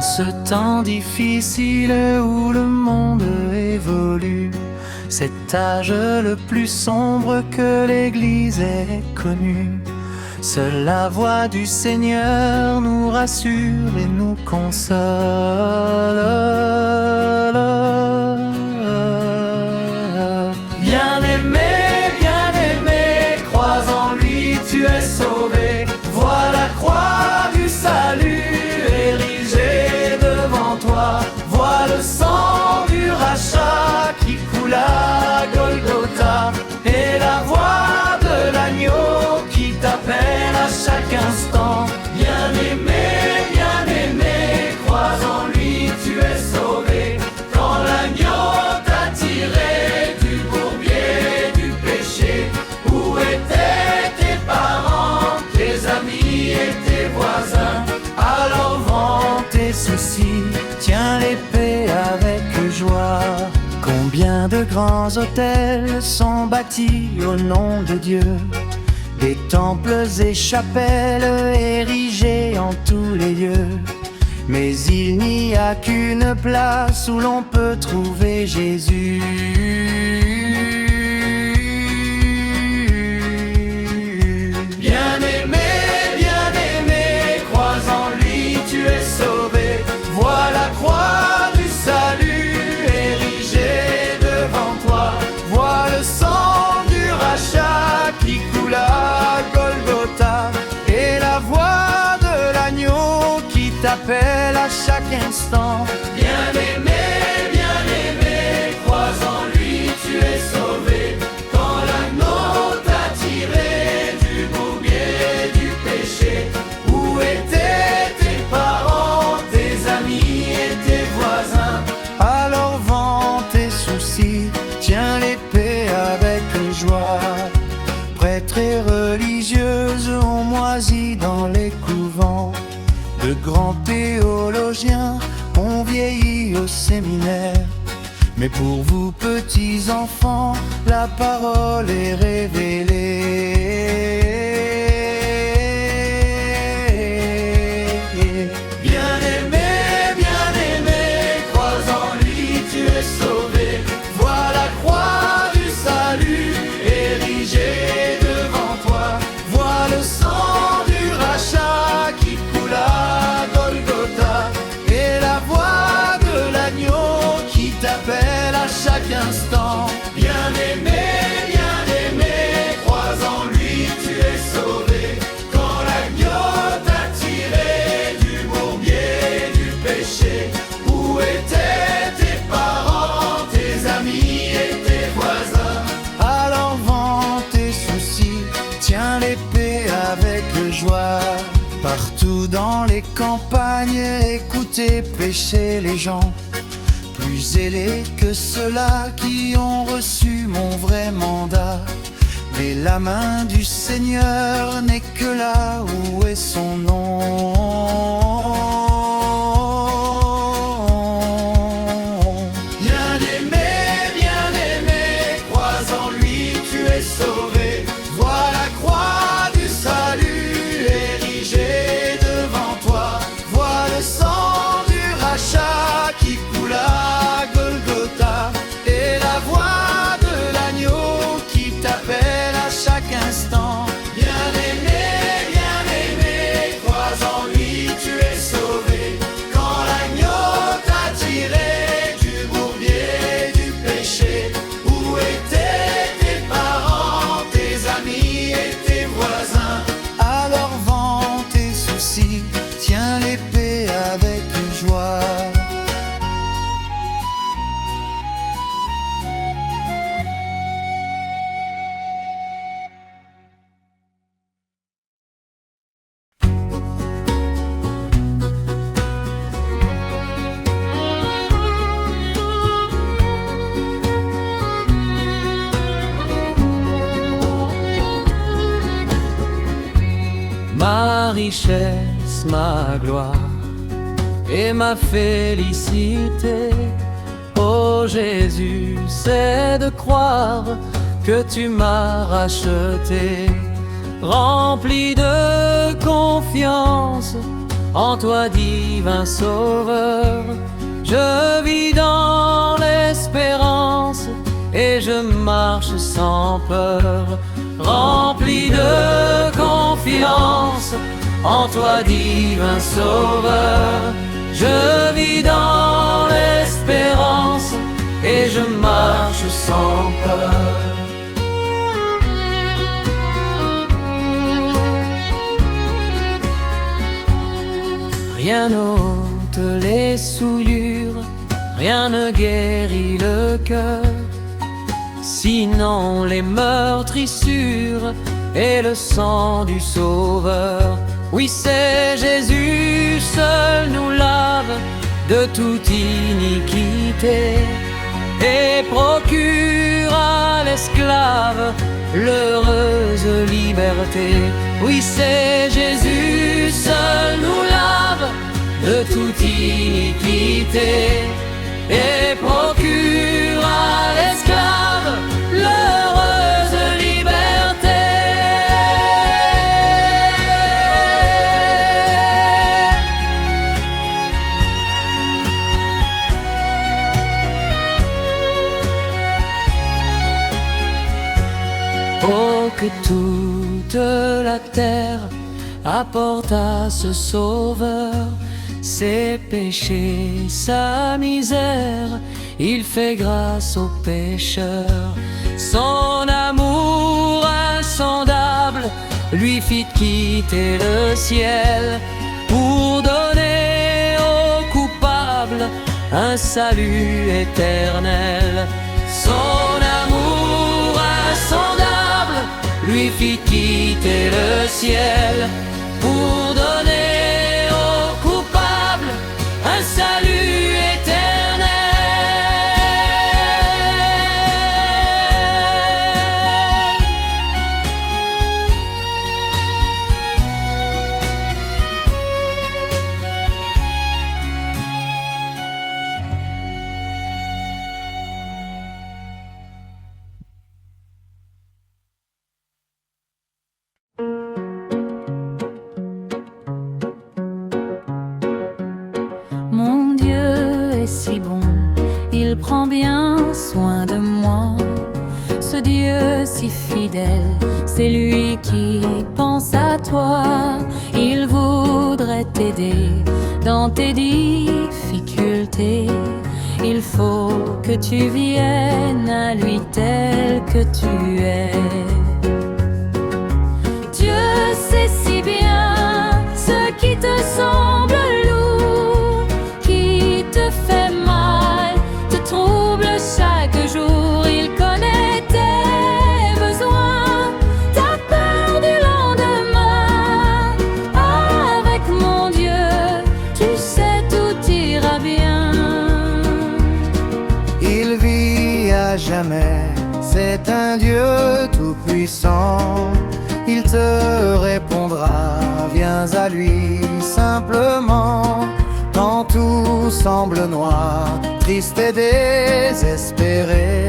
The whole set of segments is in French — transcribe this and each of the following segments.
ce temps difficile où le monde évolue, cet âge le plus sombre que l'Église ait connu, seule la voix du Seigneur nous rassure et nous console. Bien-aimé, crois en lui, tu es sauvé. Vois la croix du salut érigée devant toi. Vois le sang du rachat qui coule à Golgotha, et la voix de l'agneau qui t'appelle à chaque instant. Bien-aimé, crois en lui, tu es sauvé. Quand l'agneau t'a tiré du bourbier du péché, où étaient tes parents, tes amis et tes voisins? Alors vends tes soucis, tiens l'épée avec joie. Combien de grands hôtels sont bâtis au nom de Dieu, des temples et chapelles érigés en tous les lieux. Mais il n'y a qu'une place où l'on peut trouver Jésus. Bien-aimé, crois en lui, tu es sauvé. Vois la croix du salut érigée devant toi. Vois le sang du rachat qui coule à Golgotha, et la voix de l'agneau qui t'appelle à chaque instant. Bien-aimé, crois en lui, tu es sauvé. Quand l'agneau t'a tiré du bourbier du péché, où étaient tes parents, tes amis et tes voisins? Alors vends tes soucis, tiens l'épée avec joie. Prêtres et religieuses ont moisi dans les couvents, de grands théologiens ont vieilli au séminaire. Mais pour vous petits enfants, la parole est révélée. Bien-aimé, crois en lui, tu es sauvé. Vois la croix du salut érigée devant toi. Vois le sang du rachat qui coule à Golgotha, et la voix de l'agneau qui t'appelle à chaque instant. Bien-aimé, crois en lui, tu es sauvé. Quand l'agneau t'a tiré du bourbier du péché, où étaient tes parents, tes amis et tes voisins? Alors vends tes soucis, tiens l'épée avec joie. Partout dans les campagnes, écoutez prêcher les gens, plus zélés que ceux-là qui ont reçu mon vrai mandat. Mais la main du Seigneur n'est que là où est son nom. Bien-aimé, crois en lui, tu es sauvé. Vois la croix du salut érigée devant toi. Vois le sang du rachat qui coule à Golgotha, et la voix de l'agneau qui t'appelle à chaque instant. Bien-aimé, crois en lui, tu es sauvé. Quand l'agneau t'a tiré du bourbier du péché, où étaient tes parents, tes amis et tes voisins? Alors vends tes soucis, tiens l'épée avec joie. Ma richesse, ma gloire et ma félicité, ô Jésus, c'est de croire que tu m'as racheté. Rempli de confiance, en toi divin Sauveur. Je vis dans l'espérance et je marche sans peur, rempli de confiance en toi divin Sauveur. Je vis dans l'espérance et je marche sans peur. Rien n'ôte les souillures, rien ne guérit le cœur, sinon les meurtrissures et le sang du Sauveur. Oui, c'est Jésus seul nous lave de toute iniquité et procure à l'esclave l'heureuse liberté. Oui, c'est Jésus seul nous lave de toute iniquité et procure à l'esclave l'heureuse liberté. Oh, que toute la terre apporte à ce Sauveur ses péchés, sa misère, il fait grâce aux pécheurs. Son amour insondable lui fit quitter le ciel pour donner aux coupables un salut éternel. Son amour insondable lui fit quitter le ciel pour donner aux coupables un salut éternel. Mon Dieu est si bon, il prend bien soin de moi. Ce Dieu si fidèle, c'est lui qui pense à toi. Il voudrait t'aider dans tes difficultés. Il faut que tu viennes à lui tel que tu es. Dieu sait si bien ce qui te semble lourd, qui te fait mal, te trouble chaque jour. Il connaît tes besoins, ta peur du lendemain. Avec mon Dieu, tu sais tout ira bien. Il vit à jamais, c'est un Dieu tout-puissant. Il te répondra, viens à lui simplement. Quand tout semble noir, triste et désespéré,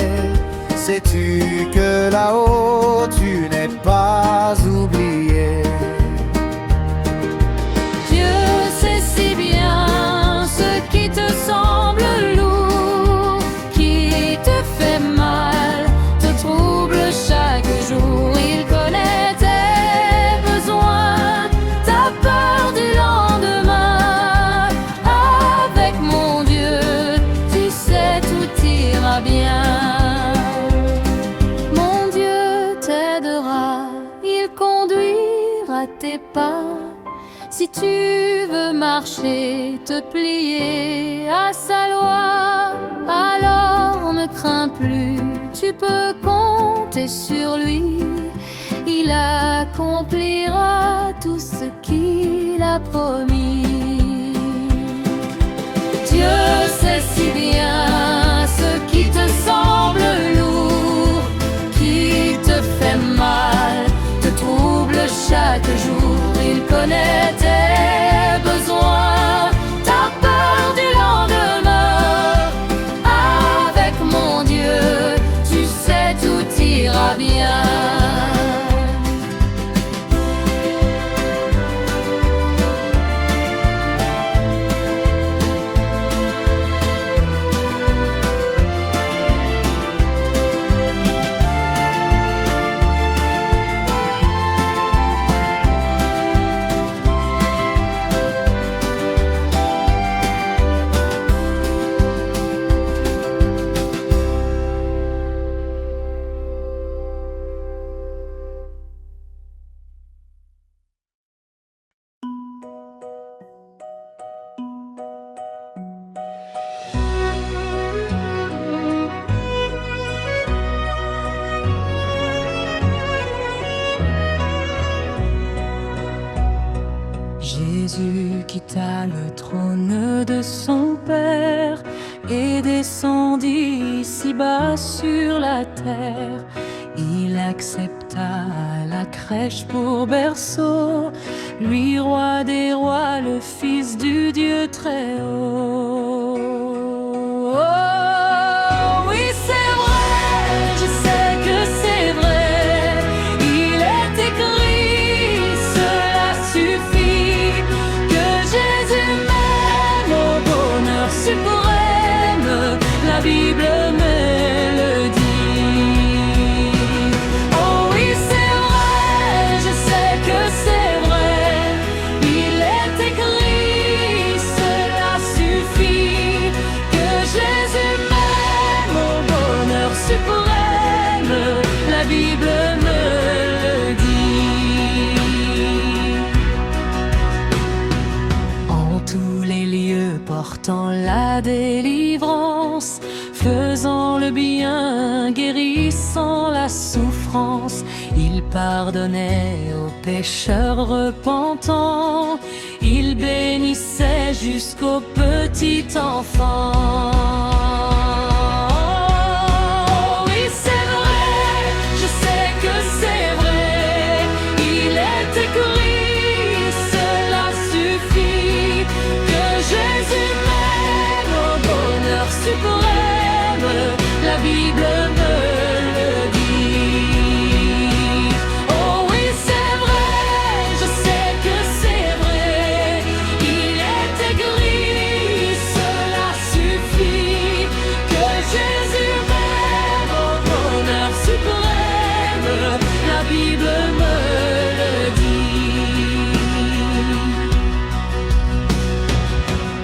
sais-tu que là-haut tu n'es pas oublié? Dieu sait si bien ce qui te semble lourd, qui te fait mal, te trouble chaque jour. Il connaît tes besoins, ta peur du lendemain. Avec mon Dieu, tu sais tout ira bien. Mon Dieu t'aidera, il conduira tes pas. Si tu veux marcher, te plier à sa loi, alors ne crains plus, tu peux compter sur lui. Il accomplira tout ce qu'il a promis. Dieu sait si bien ce qui te semble lourd, qui te fait mal, te trouble chaque jour. Il connaît tes besoins, ta peur du lendemain. Avec mon Dieu, tu sais tout ira bien. quitta le trône de son Père et descendit ici-bas sur la terre. Il accepta la crèche pour berceau, lui roi des rois, le fils du Dieu très haut. Oh, oui, c'est vrai, je sais que c'est vrai, il est écrit, cela suffit, que Jésus mène au bonheur suprême, la Bible me le dit. La Bible me le dit. En tous les lieux portant la délivrance, faisant le bien, guérissant la souffrance, il pardonnait aux pécheurs repentants, il bénissait jusqu'aux petits enfants. La Bible me le dit. Oh oui, c'est vrai, je sais que c'est vrai. Il est écrit, cela suffit, que Jésus m'aime au bonheur suprême. La Bible me le dit.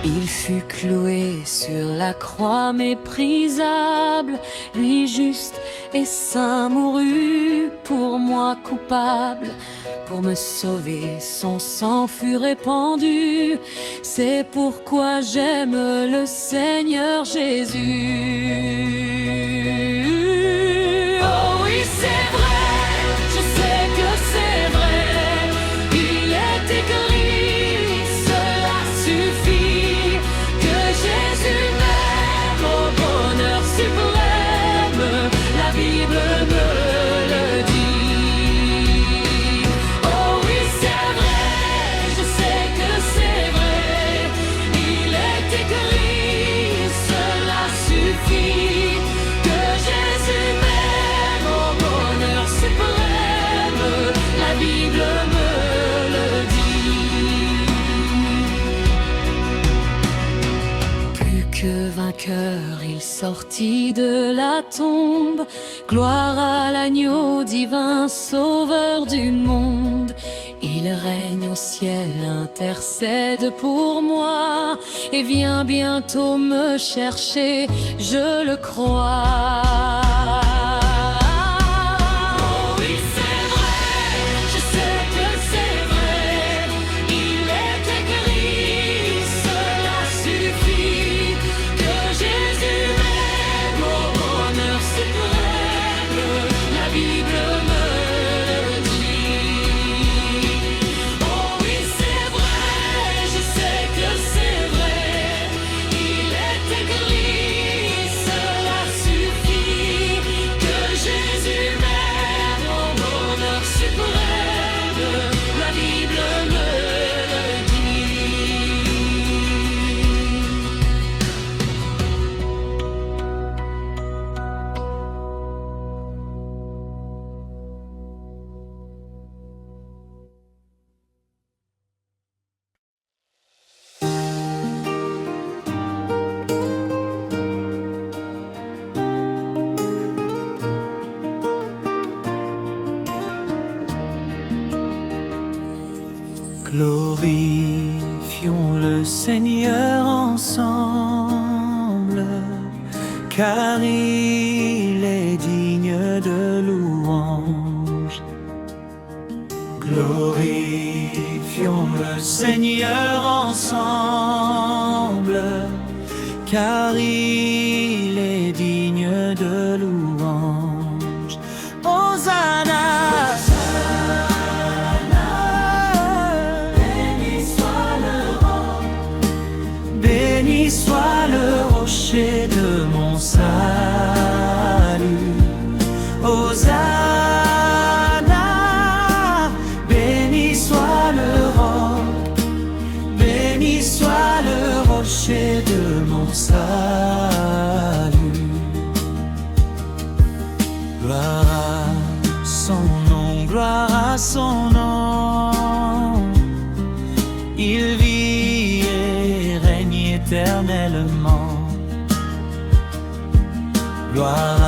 Il fut cloué sur la croix méprisable, lui juste et saint mourut pour moi coupable. Pour me sauver, son sang fut répandu. C'est pourquoi j'aime le Seigneur Jésus. Oh oui, c'est vrai, je sais que c'est vrai. Il est écrit, cela suffit, que Jésus m'aime au bonheur suprême. La Bible me le dit. Oh oui, c'est vrai, je sais que c'est vrai. Il est écrit, cela suffit, que Jésus m'aime au bonheur suprême. La Bible me le dit. Plus que vainqueur, il sortit de la tombe. Gloire à l'agneau divin, sauveur du monde. Il règne au ciel, intercède pour moi, et vient bientôt me chercher, je le crois. Oh oui, c'est vrai, je sais que c'est vrai. Il est écrit, cela suffit, que Jésus m'aime au bonheur suprême. La Bible me le dit. Oh oui, c'est vrai, je sais que c'est vrai. Il est écrit, cela suffit, que Jésus m'aime au bonheur suprême. La Bible me le dit. Glorifions le Seigneur ensemble, car il est digne de louange. Glorifions le Seigneur ensemble, car il est digne de louange. Hosanna. Béni soit le roi Gloire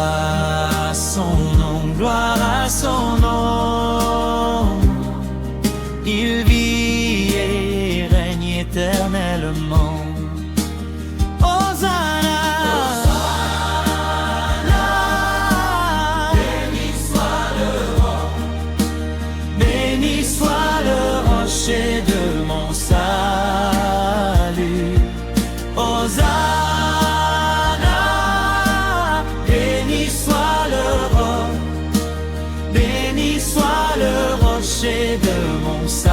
à son nom, gloire à son nom. Il vit et règne éternellement. Hosanna, Hosanna. Béni soit le roi, béni soit le rocher de mon salut. Hosanna, béni soit le roi, béni soit le rocher de mon salut.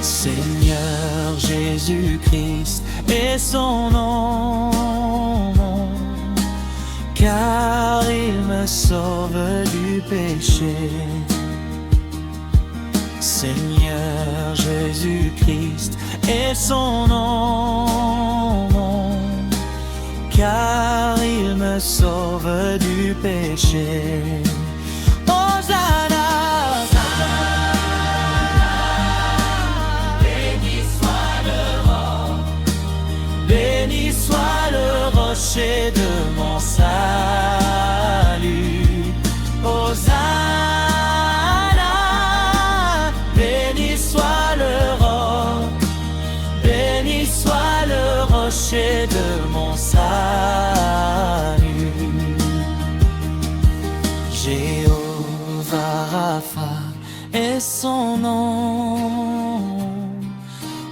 Seigneur Jésus-Christ est son nom, car il me sauve du péché. Seigneur Jésus-Christ est son nom, car il me sauve du péché. Hosanna, béni soit le roi, béni soit le rocher de mon salut. Hosanna, béni soit le roi, béni soit le rocher de mon salut. Jéhovah Rapha est son nom,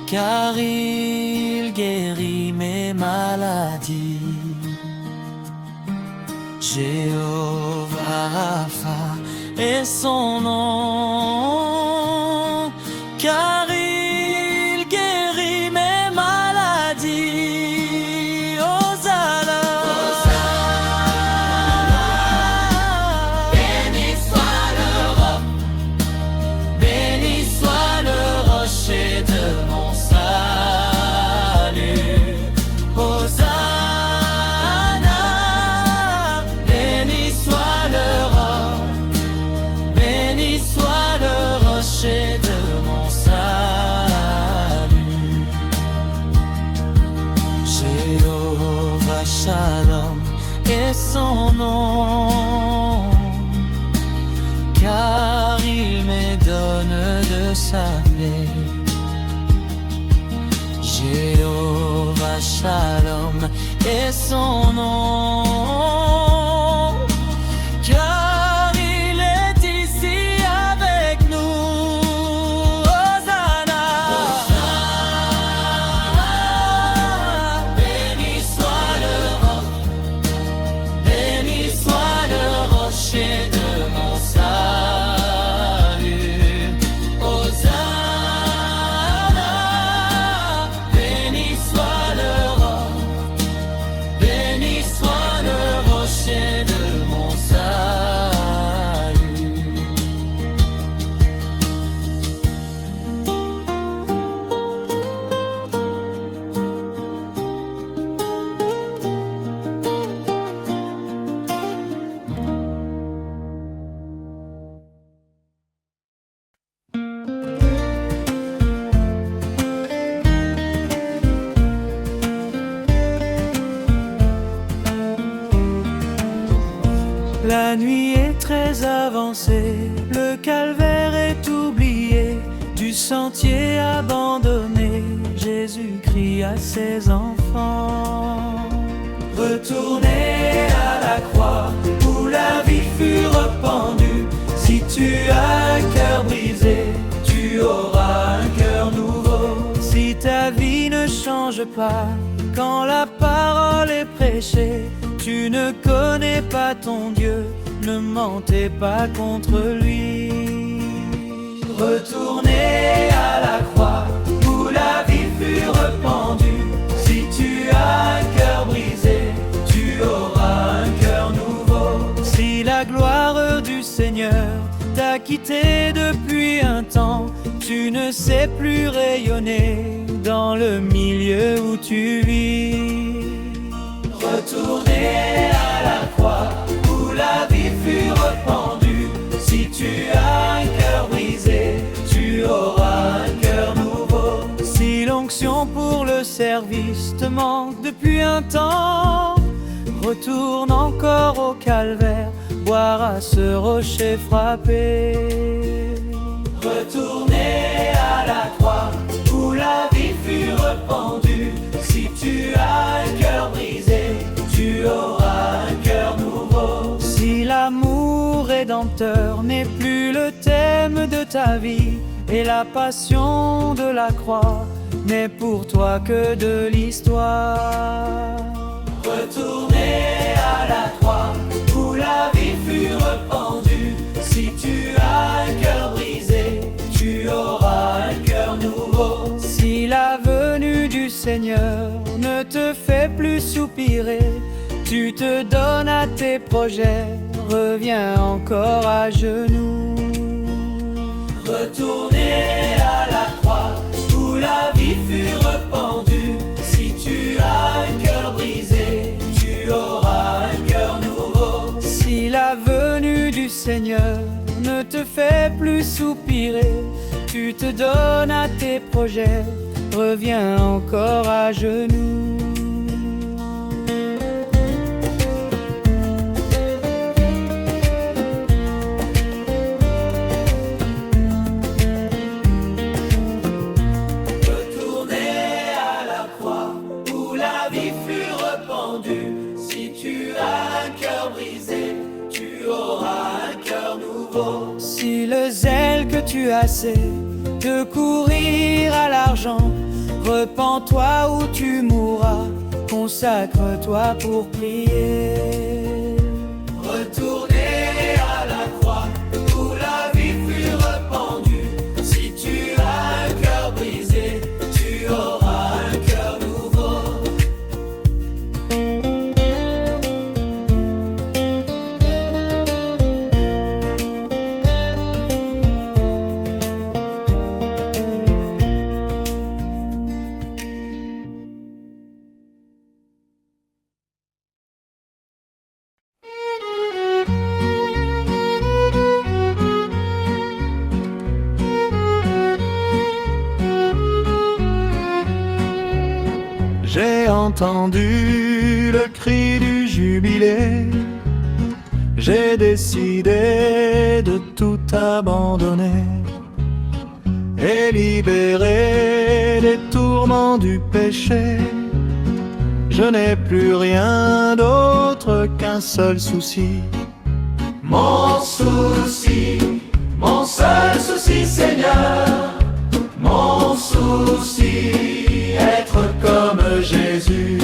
car il guérit mes maladies. Jéhovah Rapha est son nom, car il guérit mes maladies. Hosanna, Hosanna. Béni soit le roi, béni soit le rocher de mon salut. Hosanna, béni soit le roi, béni soit le rocher de mon salut. Jéhovah Shalom est son nom, car il me donne de sa paix. Jéhovah Shalom est son nom, car il est ici avec nous. Hosanna, Hosanna. Béni soit le roi, béni soit le rocher de mon salut. Hosanna, béni soit le roi, béni soit le rocher de mon salut. La nuit est très avancée, le calvaire est oublié, du sentier abandonné, Jésus crie à ses enfants. Retournez à la croix où la vie fut rependue. Si tu as un cœur brisé, tu auras un cœur nouveau. Si ta vie ne change pas quand la parole est prêchée, tu ne connais pas ton Dieu, ne mentez pas contre lui. Retournez à la croix où la vie fut rependue. Si tu as un cœur brisé, tu auras un cœur nouveau. Si la gloire du Seigneur t'a quitté depuis un temps, tu ne sais plus rayonner dans le milieu où tu vis. Retournez à la croix où la vie fut rependue. Si tu as un cœur brisé, tu auras un cœur nouveau. Si l'onction pour le service te manque depuis un temps, retourne encore au calvaire, boire à ce rocher frappé. Retourner à la croix où la vie fut répandue. Si tu as un cœur brisé, tu auras un cœur nouveau. Si l'amour rédempteur n'est plus le thème de ta vie, et la passion de la croix n'est pour toi que de l'histoire. Retourner à la croix où la vie fut répandue. Si tu as un cœur brisé, tu auras un cœur nouveau. Si la venue du Seigneur ne te fait plus soupirer, tu te donnes à tes projets, reviens encore à genoux. Retourner à la croix où la vie fut répandue. Si tu as un cœur brisé, tu auras un cœur nouveau. Si la venue du Seigneur ne te fait plus soupirer, tu te donnes à tes projets, reviens encore à genoux. Si tu as un cœur brisé, tu auras un cœur nouveau. Si le zèle que tu as c'est de courir à l'argent, repens-toi ou tu mourras, consacre-toi pour prier. Retourner à la croix où la vie fut répandue. Si tu as un cœur brisé, tu auras un cœur nouveau. J'ai entendu le cri du jubilé, j'ai décidé de tout abandonner et libéré des tourments du péché. Je n'ai plus rien d'autre qu'un seul souci. Mon souci, mon seul souci, Seigneur, mon souci, être comme Jésus.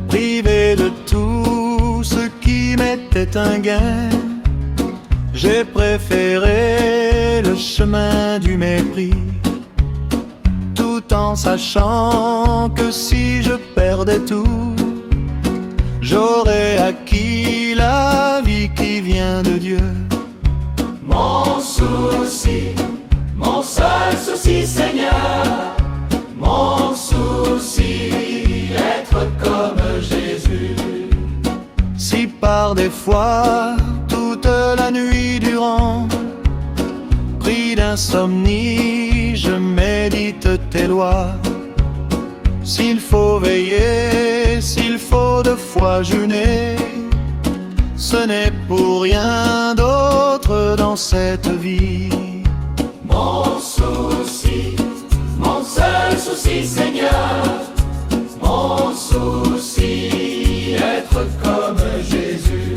Privé de tout ce qui m'était un gain, j'ai préféré le chemin du mépris, tout en sachant que si je perdais tout, j'aurais acquis la vie qui vient de Dieu. Mon souci, mon seul souci, Seigneur, mon souci, être comme Jésus. Si par des fois, toute la nuit durant, pris d'insomnie, je médite tes lois. S'il faut veiller, s'il faut de fois jeûner, ce n'est pour rien d'autre dans cette vie. Mon souci, mon seul souci, Seigneur, mon souci, être comme Jésus.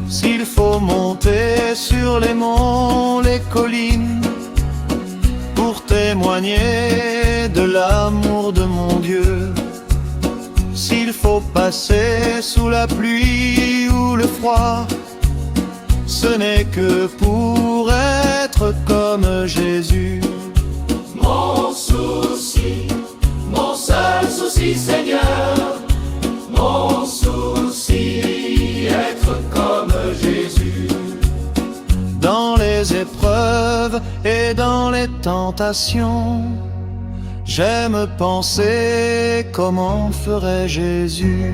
S'il faut monter sur les monts, les collines, pour témoigner de l'amour de mon Dieu, s'il faut passer sous la pluie ou le froid, ce n'est que pour être comme Jésus. Mon souci, mon seul souci, Seigneur, mon souci, être comme Jésus. Dans les épreuves et dans les tentations, j'aime penser comment ferait Jésus.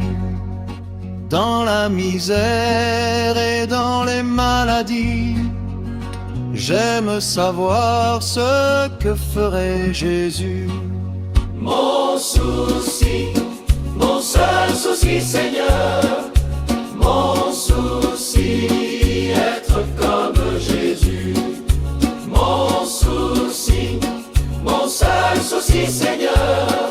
Dans la misère et dans les maladies, j'aime savoir ce que ferait Jésus. Mon souci, seul souci, Seigneur, mon souci, être comme Jésus. Mon souci, mon seul souci, Seigneur,